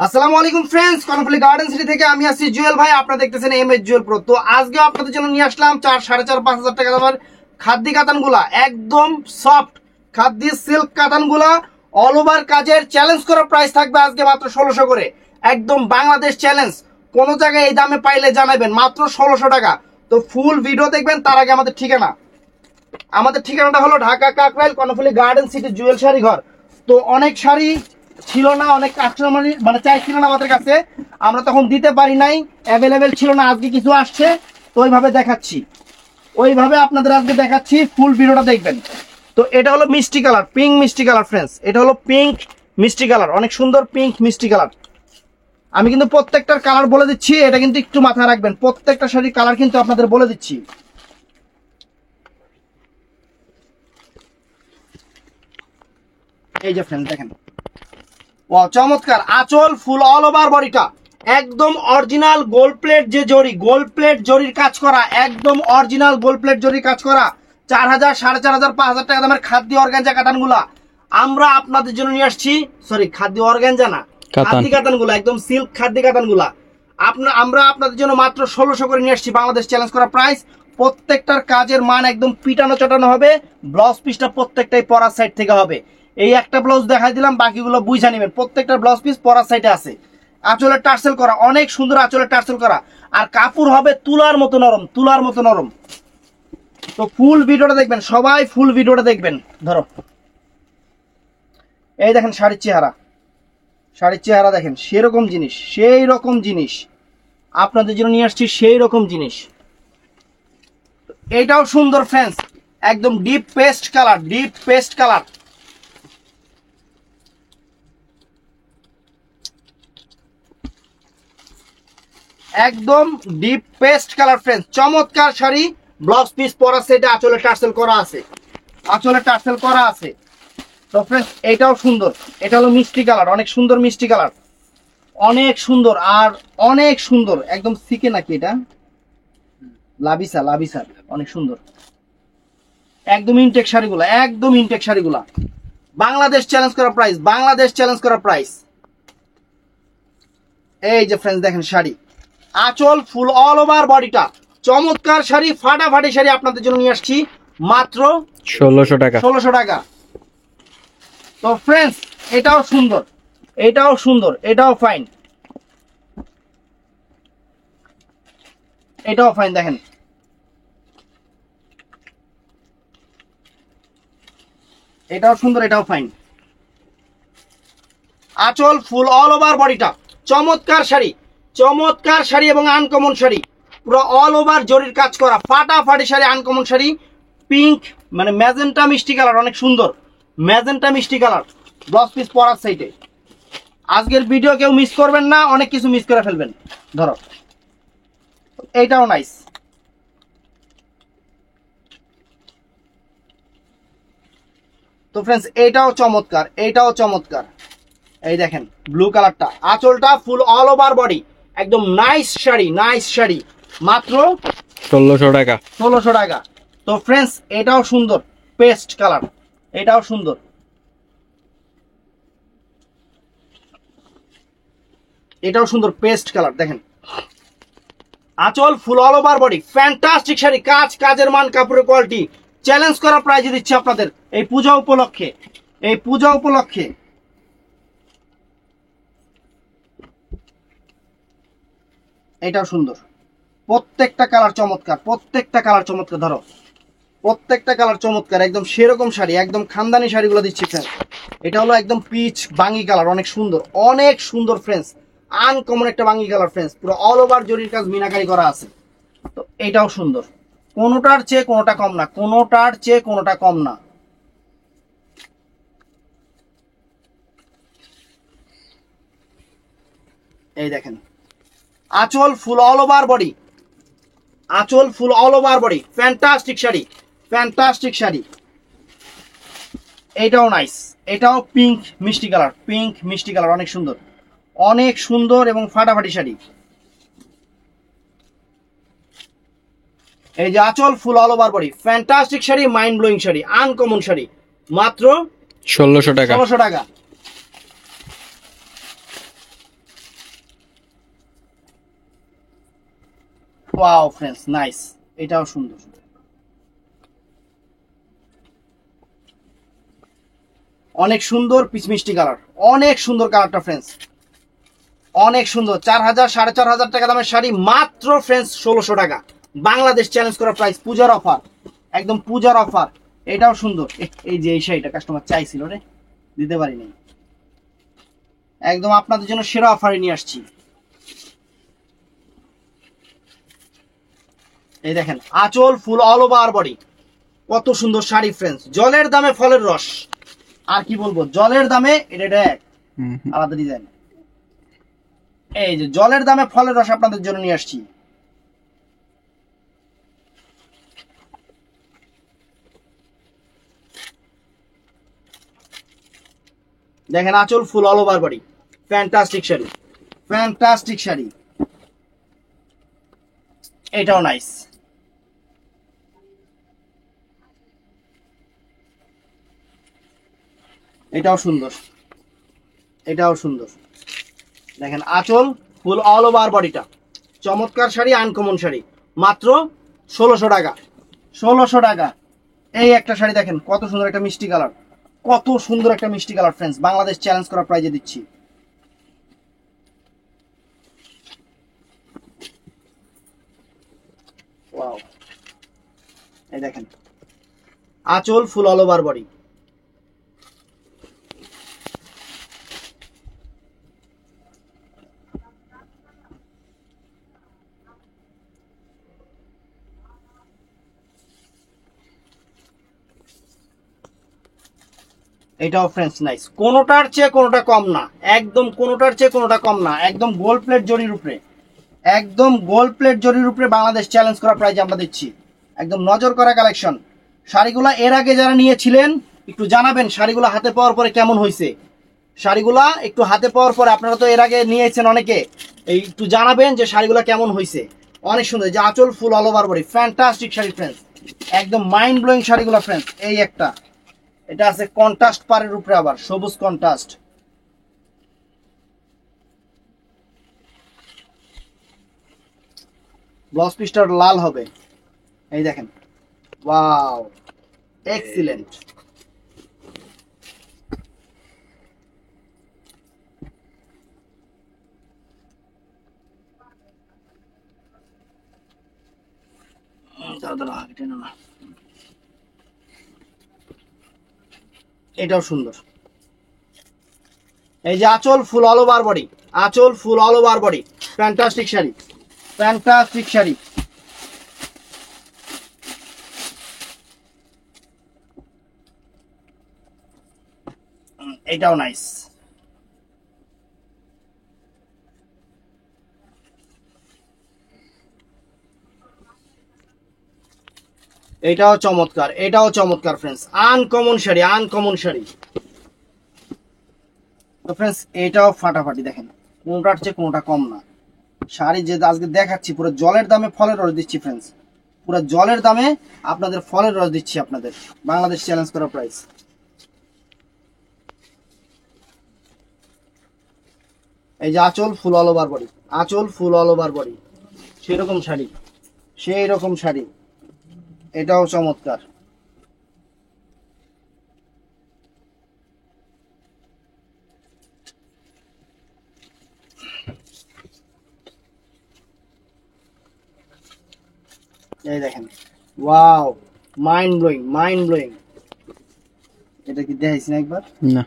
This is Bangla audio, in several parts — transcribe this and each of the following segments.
আসসালামু আলাইকুম ফ্রেন্ডস, কর্ণফুলি গার্ডেন সিটি থেকে আমি আসছি জুয়েল ভাই। আপনারা দেখতেছেন এমএস জুয়েল প্রো। তো আজকে আপনাদের জন্য নিয়ে আসলাম 4-4.5 হাজার টাকা দামের খাদ্দি কাতানগুলা, একদম সফট খাদ্দি সিল্ক কাতানগুলা, অল ওভার কাজের চ্যালেঞ্জ করা প্রাইস থাকবে আজকে মাত্র 1600 করে। একদম বাংলাদেশ চ্যালেঞ্জ, কোন জায়গায় এই দামে পাইলে জানাবেন, মাত্র 1600 টাকা। তো ফুল ভিডিও দেখবেন। তার আগে আমাদের ঠিকানাটা হলো ঢাকা কাকরাইল কর্ণফুলি গার্ডেন সিটি জুয়েল শাড়ি ঘর। তো অনেক শাড়ি ছিল না, অনেক কাস্টমার মানে চাইছিল না আমাদের কাছে, আমরা তখন দিতে পারি নাই, অ্যাভেলেবেল ছিল না। আজকে কিছু আসছে, তো ওইভাবে দেখাচ্ছি, ওইভাবে আপনাদের আজকে দেখাচ্ছি। ফুল ভিডিওটা দেখবেন। তো এটা হলো মিষ্টি কালার, পিঙ্ক মিষ্টি কালার ফ্রেন্ডস। এটা হলো পিঙ্ক মিষ্টি কালার, অনেক সুন্দর পিঙ্ক মিষ্টি কালার। আমি কিন্তু প্রত্যেকটার কালার বলে দিচ্ছি, এটা কিন্তু একটু মাথায় রাখবেন। প্রত্যেকটা শাড়ির কালার কিন্তু আপনাদের বলে দিচ্ছি। এই যে ফ্রেন্ড দেখেন, ও চমৎকার আঁচল, ফুল অল ওভার বডিটা একদম অরিজিনাল গোল্ড প্লেট, যে জরি গোল্ড প্লেট জরির কাজ করা, একদম অরিজিনাল গোল্ড প্লেট জরির কাজ করা। 4000, 4500, 5000 টাকা দামের খাদ্য অর্গানজা কাতানগুলা আমরা আপনাদের জন্য নিয়ে আসছি। সরি, খাদ্য অর্গানজা না, খাদ্য কাতানগুলা, একদম সিল্ক খাদ্য কাতানগুলা আমরা আপনাদের জন্য মাত্র 1600 করে নিয়ে আসছি। বাংলাদেশ চ্যালেঞ্জ করা প্রাইস। প্রত্যেকটার কাজের মান একদম পিটানো চটানো হবে। ব্লাউজ পিসটা প্রত্যেকটাই পরার সাইড থেকে হবে। এই একটা ব্লাউজ দেখাই দিলাম, বাকিগুলো বুঝা নেবেন। প্রত্যেকটা ব্লাউজ পিস পরার সাইডে আছে। আঁচলের টার্সেল করা, অনেক সুন্দর আঁচলের টার্সেল করা, আর কাপড় হবে তুলার মতো নরম, তুলার মতো নরম। তো ফুল ভিডিওটা দেখবেন, সবাই ফুল ভিডিওটা দেখবেন। ধরো, এই দেখেন শাড়ির চেহারা, শাড়ির চেহারা দেখেন, সেরকম জিনিস, সেই রকম জিনিস আপনাদের জন্য নিয়ে আসছি, সেই রকম জিনিস। এটাও সুন্দর ফ্রেন্ডস, একদম deep paste colour, deep paste colour, একদম ডিপ পেস্ট কালার ফ্রেন্ডস। চমৎকার শাড়ি, ব্লাউজ পিস পরা সেটে আঁচলে টার্সেল করা আছে, আঁচলে টার্সেল করা আছে। তো ফ্রেন্ডস এটাও সুন্দর, এটা হলো মিষ্টি কালার, অনেক সুন্দর মিষ্টি কালার, অনেক সুন্দর আর অনেক সুন্দর। একদম সিকে নাকি এটা, লাবিসা, লাবিসা, অনেক সুন্দর। একদম ইনটেক শাড়িগুলা, একদম ইনটেক শাড়িগুলা। বাংলাদেশ চ্যালেঞ্জ করা প্রাইস, বাংলাদেশ চ্যালেঞ্জ করা প্রাইস। এই যে ফ্রেন্ডস দেখেন শাড়ি, আঁচল, ফুল অল ওভার বডিটা, চমৎকার শাড়ি, ফাটাফাটি শাড়ি আপনাদের জন্য নিয়ে আসছি মাত্র 1600 টাকা, 1600 টাকা। তো ফ্রেন্ডস এটাও সুন্দর, এটাও সুন্দর, এটাও ফাইন, এটাও ফাইন। দেখেন এটাও সুন্দর, এটাও ফাইন। আঁচল, ফুল অল ওভার বডিটা, চমৎকার শাড়ি, চমৎকার শাড়ি এবং আনকমন শাড়ি, পুরো অল ওভার জরির কাজ করা, ফাটাফাটি শাড়ি, আনকমন শাড়ি। পিঙ্ক মানে ম্যাজেন্টা মিষ্টি কালার, অনেক সুন্দর ম্যাজেন্টা মিষ্টি কালার। ব্লাউজ পিস পরার সাইডে। আজকের ভিডিও কেউ মিস করবেন না, অনেক কিছু মিস করে ফেলবেন। ধরো, এইটাও নাইস। তো ফ্রেন্ডস এইটাও চমৎকার, এইটাও চমৎকার। এই দেখেন ব্লু কালারটা, আঁচলটা ফুল অল ওভার বডি, একদম নাইস শাড়ি, নাইস শাড়ি, মাত্র 1600 টাকা, 1600 টাকা। তো ফ্রেন্ডস এটাও সুন্দর পেস্ট কালার, এটাও সুন্দর, এটাও সুন্দর পেস্ট কালার। দেখেন আঁচল, full all over body, fantastic sari, কাজের মান, কাপড়ের কোয়ালিটি, চ্যালেঞ্জ করা প্রাইজে দিচ্ছি আপনাদের এই পূজা উপলক্ষে, এই পূজা উপলক্ষে। এটাও সুন্দর, প্রত্যেকটা কালার চমৎকার, প্রত্যেকটা কালার চমৎকার। ধরো, প্রত্যেকটা কালার চমৎকার, একদম সেরকম শাড়ি, একদম খানদানি শাড়িগুলো দিচ্ছি ফ্রেন্ডস। এটা হলো একদম পিচ বাঙ্গি কালার, অনেক সুন্দর, অনেক সুন্দর ফ্রেন্ডস, আনকমন একটা বাঙ্গি কালার ফ্রেন্ডস, পুরো অল ওভার জরির কাজ মিনাকারি করা আছে। তো এটাও সুন্দর, কোনোটার চেয়ে কোনোটা কম না, কোনোটার চেয়ে কোনোটা কম না। এই দেখেন আঁচল, ফুল অল ওভার বডি, আঁচল, full all over body, fantastic sari, fantastic sari. এটাও নাইস, এটাও পিঙ্ক মিষ্টি কালার, পিঙ্ক মিষ্টি কালার, অনেক সুন্দর, অনেক সুন্দর এবং ফাটাফাটি শাড়ি। এই যে আঁচল, full all over body, fantastic sari, mind blowing sari, uncommon sari, মাত্র 1600 টাকা, 1600 টাকা। ওয়াও ফ্রেন্ডস, নাইস, এটাও সুন্দর। অনেক সুন্দর পিচ মিষ্টি কালার, অনেক সুন্দর কালারটা ফ্রেন্ডস, অনেক সুন্দর। 4000 4500 টাকা দামের শাড়ি মাত্র ফ্রেন্ডস 1600 টাকা, বাংলাদেশ চ্যালেঞ্জ করা প্রাইস, পূজার অফার, একদম পূজার অফার। এটাও সুন্দর। এই যে এই শাড়িটা কাস্টমার চাইছিল রে, দিতে পারিনি, একদম আপনাদের জন্য সেরা অফারে নিয়ে আসছি। এই দেখেন আঁচল ফুল অল ওভার বডি, কত সুন্দর শাড়ি ফ্রেন্ডস, জলের দামে ফলের রস, আর কি বলবো, জলের দামে এটা এক আলাদা ডিজাইন। এই যে জলের দামে ফলের রস আপনাদের জন্য নিয়ে আসছি। দেখেন আঁচল full all over body, fantastic sari, fantastic sari. এটাও নাইস। এটাও সুন্দর, এটাও সুন্দর। দেখেন আঁচল ফুল অল ওভার বডিটা, চমৎকার শাড়ি, আনকমন শাড়ি, মাত্র 1600 টাকা, 1600 টাকা। এই একটা শাড়ি দেখেন কত সুন্দর একটা মিষ্টি কালার, কত সুন্দর একটা মিষ্টি কালার ফ্রেন্ডস, বাংলাদেশ চ্যালেঞ্জ করা প্রাইজে দিচ্ছি। ওয়াও, এই দেখেন আঁচল ফুল অল ওভার বডি, এটাও ফ্রেন্ডস নাইস, কোনোটার চেয়ে কোনোটা কম না, একদম কোনোটার চেয়ে কোনোটা কম না, একদম গোল্ড প্লেট জরির উপরে, একদম গোল্ড প্লেট জরির উপরে বাংলাদেশ চ্যালেঞ্জ করা প্রাইজে আমরা দিচ্ছি, একদম নজর করা কালেকশন। শাড়িগুলা এর আগে যারা নিয়েছিলেন একটু জানাবেন শাড়িগুলা হাতে পাওয়ার পরে কেমন হয়েছে, শাড়িগুলা একটু হাতে পাওয়ার পরে, আপনারা তো এর আগে নিয়েছেন অনেকে, এই একটু জানাবেন যে শাড়িগুলা কেমন হয়েছে। অনেক সুন্দর, যে আঁচল full all over body, fantastic sari friends, একদম মাইন্ড ব্লোয়িং শাড়িগুলা ফ্রেন্ডস। এই একটা, এটা আছে কন্ট্রাস্ট পাড়ের উপরে, আবার সবুজ কন্ট্রাস্ট, ব্লাউজ পিসটা লাল হবে। এই দেখেন, ওয়াও, এক্সিলেন্ট। এটাও সুন্দর। এই যে আঁচল ফুল অল ওভার বডি, আঁচল full all over body, fantastic sari, fantastic sari. এটাও নাইস। এটাও চমৎকার, এটাও চমৎকার friends, uncommon sari, uncommon sari. তো ফ্রেন্ডস এটাও ফাটাফাটি, দেখেন কোনটার চেয়ে কোনটা কম না। শাড়ি যে আজকে দেখাচ্ছি পুরো জলের দামে ফলের রস দিচ্ছি ফ্রেন্ডস, পুরো জলের দামে আপনাদের ফলের রস দিচ্ছি আপনাদের, বাংলাদেশ চ্যালেঞ্জ করা প্রাইস। এই যে আঁচল ফুল অল ওভার বডি, আঁচল ফুল অল ওভার বডি, সেরকম শাড়ি, সেই রকম শাড়ি। এটাও চমৎকার। এই দেখেন, wow, mind blowing, mind blowing. এটা কি দেখাইছি না একবার? না।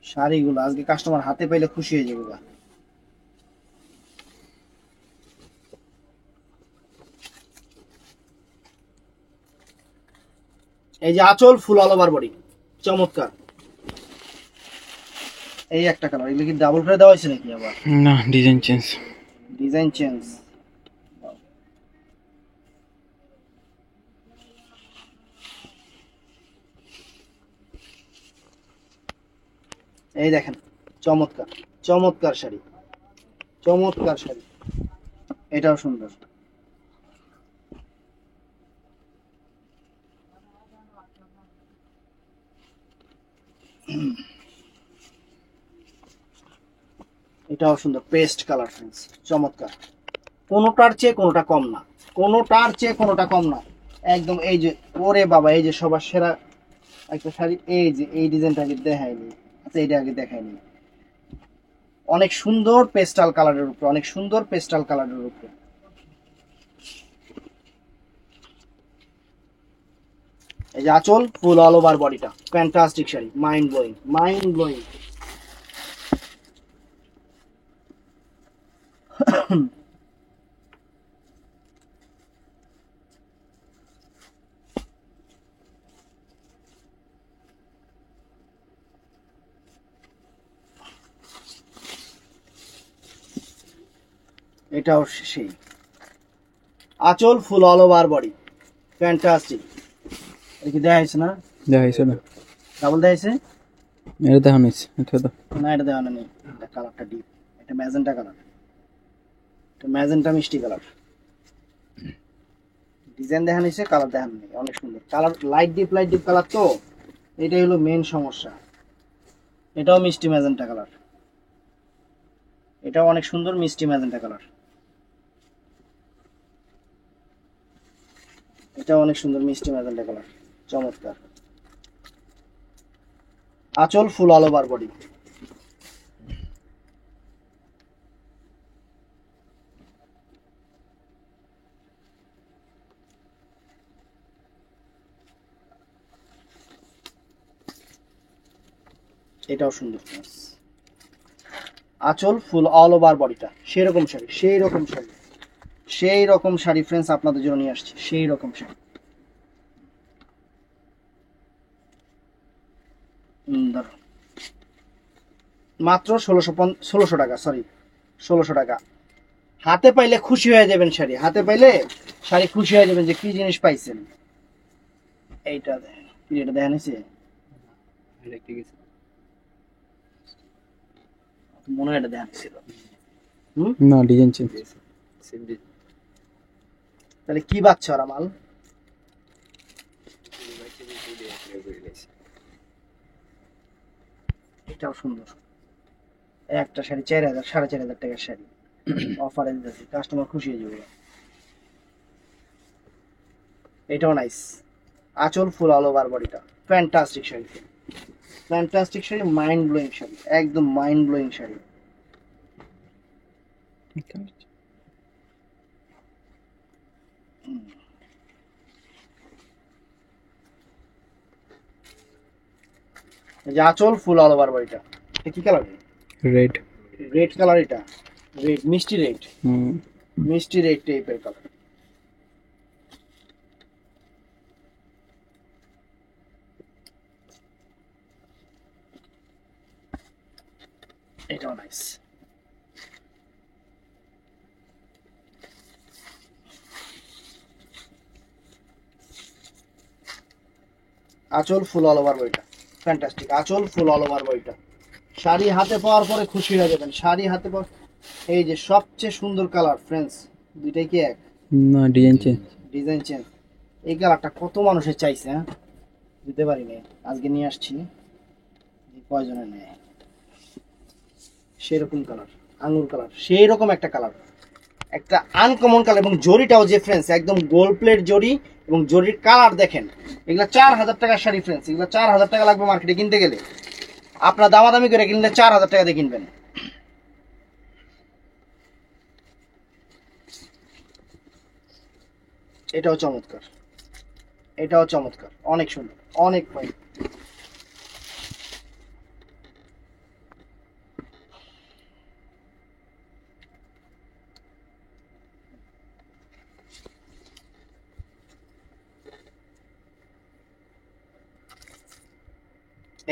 শাড়িগুলো আজকে কাস্টমার হাতে পাইলে খুশি হয়ে যাবে। এই যে আঁচল ফুল অল ওভার বডি, চমৎকার। এই একটা কালার, এগুলো কি ডাবল করে দেওয়া হয়েছে নাকি আবার? না, ডিজাইন চেঞ্জ। Design change. এই দেখেন চমৎকার, চমৎকার শাড়ি, চমৎকার শাড়ি। এটাও সুন্দর। এটাও সুন্দর, পেস্ট কালার ফ্রেন্ডস, চমৎকার। কোনোটার চেয়ে কোনোটা কম না, কোনোটার চেয়ে কোনোটা কম না একদম। এই যে ওরে বাবা, এই যে সবার সেরা একটা শাড়ি, এই যে এই ডিজাইনটা আগে দেখায়নি, আচ্ছা এটা আগে দেখায়নি, অনেক সুন্দর পেস্টাল কালারের উপরে, অনেক সুন্দর পেস্টাল কালারের উপরে। এই যে আঁচল, ফুল অল ওভার বডিটা, fantastic sari, mind blowing, mind blowing. এটাও সেই আঁচল, full all over body, fantastic. এটা কি দেখাইছে না? দেখাইছে না, ডাবল দেখাইছে এটা দেখানো হয়েছে, এটা তো না, এটা দেখানো নেই। এটা কালারটা ডিপ, এটা ম্যাজেন্টা কালার, এটা ম্যাজেন্টা মিষ্টি কালার। ডিজাইন দেখানো হয়েছে, কালার দেখানো নেই। অনেক সুন্দর কালার, লাইট ডিপ কালার। তো এটাই হলো মেন সমস্যা। এটাও মিষ্টি ম্যাজেন্টা কালার, এটাও অনেক সুন্দর মিষ্টি ম্যাজেন্টা কালার, এটাও অনেক সুন্দর মিষ্টি ম্যাজেন্টা কালার, চমৎকার। আঁচল, ফুল অল ওভার বডি। এটাও সুন্দর, আঁচল, ফুল অল ওভার বডিটা, সেই রকম শাড়ি, সেই রকম শাড়ি, সেই রকম শাড়ি ফ্রেন্ডস আপনাদের জন্য নিয়ে আসছি, সেই রকম শাড়ি। ধরো মাত্র 1600 টাকা, সরি 1600 টাকা। হাতে পাইলে খুশি হয়ে যাবেন শাড়ি, হাতে পাইলে শাড়ি খুশি হয়ে যাবেন যে কি জিনিস পাইছেন। এইটা এটা দেখা নিছে, মনে হয় এটা দেখা নিছিল। না, ডিজাইন চেঞ্জ। তাহলে কি বাচ্চা ওরা মাল? এটাও সুন্দর, একটা শাড়ি 4000 4500 টাকার শাড়ি অফারে দিতেছি, কাস্টমার খুশি হয়ে যাবে। এটাও নাইস, আঁচল, ফুল অল ওভার বডিটা, fantastic sari, fantastic sari, mind blowing sari, একদম মাইন্ড ব্লোয়িং শাড়ি। এই যে আঁচল, ফুল অল ওভার বডিটা, এটা কি কালার? Red, red colour. এটা রেড, মিষ্টি রেড, হুম, মিষ্টি রেড টাইপের কালার। এটাও নাইস। আঁচল, ফুল অল ওভার বডিটা, ফ্যান্টাস্টিক। আঁচল, ফুল অল ওভার বডিটা, শাড়ি হাতে পাওয়ার পরে খুশি হয়ে যাবেন, শাড়ি হাতে পাওয়ার। এই যে সবচেয়ে সুন্দর কালার ফ্রেন্ডস, দুইটাই কি এক? না, ডিজাইন চেঞ্জ। Design change. এই কালারটা কত মানুষের চাইছে, হ্যাঁ দিতে পারি না, আজকে নিয়ে আসছি, কয়জনে নেয়। সেরকম কালার, আঙুর কালার, সেই রকম একটা কালার, একটা আনকমন কালার। এবং জরিটাও যে ফ্রেন্ডস একদম গোল্ড প্লেট জরি, এবং জরির কালার দেখেন। এগুলা 4000 টাকার শাড়ি ফ্রেন্ডস, এগুলা 4000 টাকা লাগবে মার্কেটে কিনতে গেলে। আপনার দামাদামি করে কিনলে 4000 টাকা দিয়ে কিনবেন। এটাও চমৎকার, এটাও চমৎকার, অনেক সুন্দর, অনেক ফাইন।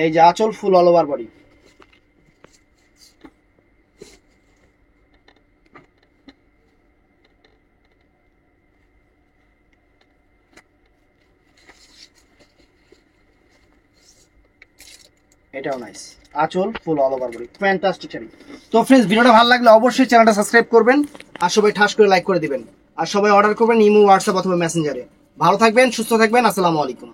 এই যে আঁচল, ফুল অল ওভার বডি, এটাও নাইস, আঁচল, full all over body, fantastic sari. তো ফ্রেন্ডস, ভিডিওটা ভালো লাগলে অবশ্যই চ্যানেলটা সাবস্ক্রাইব করবেন, আর সবাই ঠাস করে লাইক করে দিবেন, আর সবাই অর্ডার করবেন ইমো, হোয়াটসঅ্যাপ অথবা মেসেঞ্জারে। ভালো থাকবেন, সুস্থ থাকবেন, আসসালামু আলাইকুম।